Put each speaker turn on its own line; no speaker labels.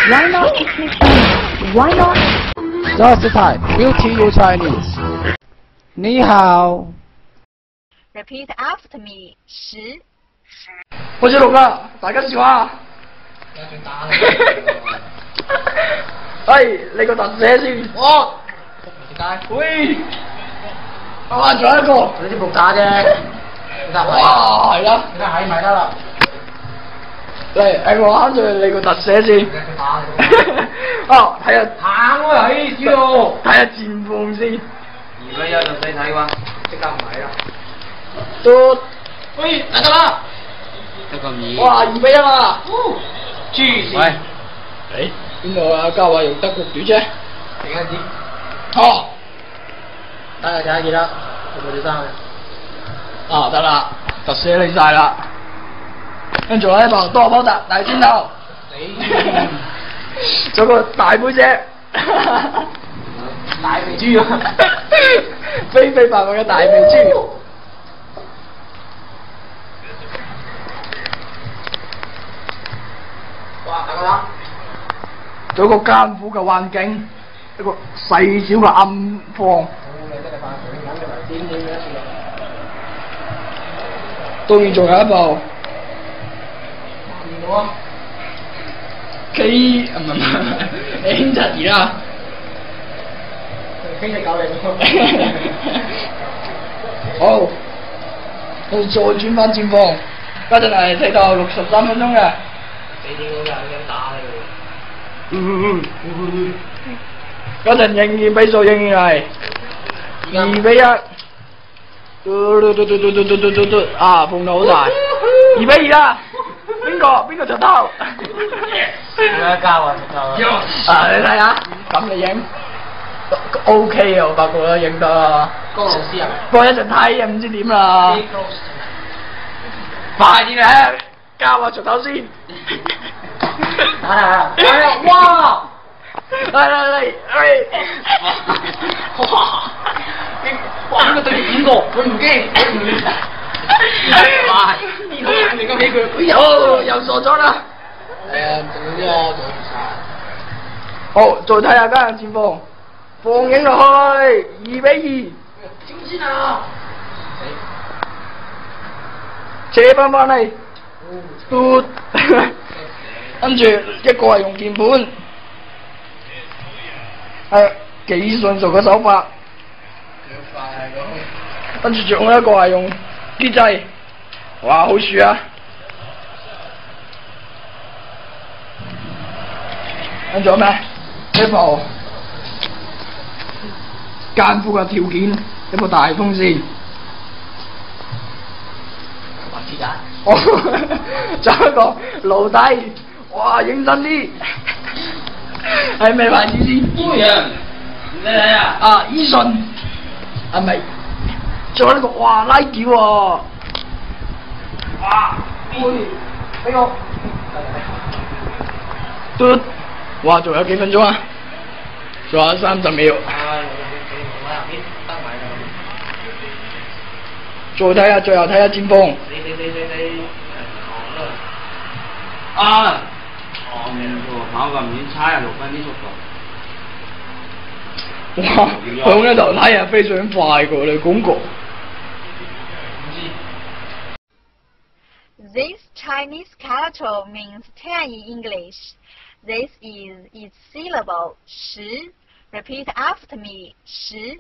Why not speak Chinese? Why not?
Just time, we'll teach you Chinese. 你好，
Repeat after me. 10.
開始錄啦，大家笑下。喂，你個特寫先。我。喂。啊，仲有一個。你啲木打啫。哇，係啦。你睇係咪得啦？嚟，我玩住你個特寫先。哦，睇下。行喎，係知道。睇下戰況先。而家有就使睇啩，即刻唔睇啦。都。喂，得啦。得個2。哇，2-1啊！黐線。喂。邊度啊？嘉華用德國短車。停一止。哦。得啦，睇下幾多？有冇啲衫嘅？啊，得啦，特寫你晒啦。跟住呢部多寶特大尖頭。仲有個大背脊。大肥豬啊！非非凡凡嘅大肥豬。哇！大家仲有個艱苦嘅環境，一個細小嘅暗房。當然仲有一部 K 唔係 N72啦。K 隻狗嚟嘅。好，我哋再轉翻戰況，家陣係踢到63分鐘嘅。4點嗰陣已經打你。嗰陣仍然比數仍然係2-1。啊，碰到好大。2-2啦。邊個就偷？冇一交啊！啊，你睇下，咁嘅影 ，OK 啊，我發覺影得。江老師啊！不過一陣睇啊，唔知點啦。快啲嚟，交啊！出頭先。哇！嚟！哇！呢個對住邊個？佢唔驚，佢唔亂。哇！呢個眼嚟咁起佢，哎呦，又傻咗啦！仲有啲啊，仲晒。好，再睇下家陣戰況，放映落去，2-2。點先啊？扯翻嚟，嘟。跟住一個係用鍵盤，係幾純熟嘅手法。跟住仲有一個係用機掣，哇，好樹啊！跟住有咩？一部艱苦嘅條件，一部大風扇。哦，仲有一個爐底，哇，認真啲，係咩牌子先？烏陽，你睇啊！啊，依順，係咪？仲有呢個，哇，Nike 喎，哇，俾我，嘟，哇，仲有幾分鐘啊？仲有30秒。再睇下，最後睇下戰況。啊！跑咁遠，差6分啲速度。哇！向一頭睇啊，非常快㗎，你講過。
This Chinese character means 10 in English. This is its syllable 10. Repeat after me. 10.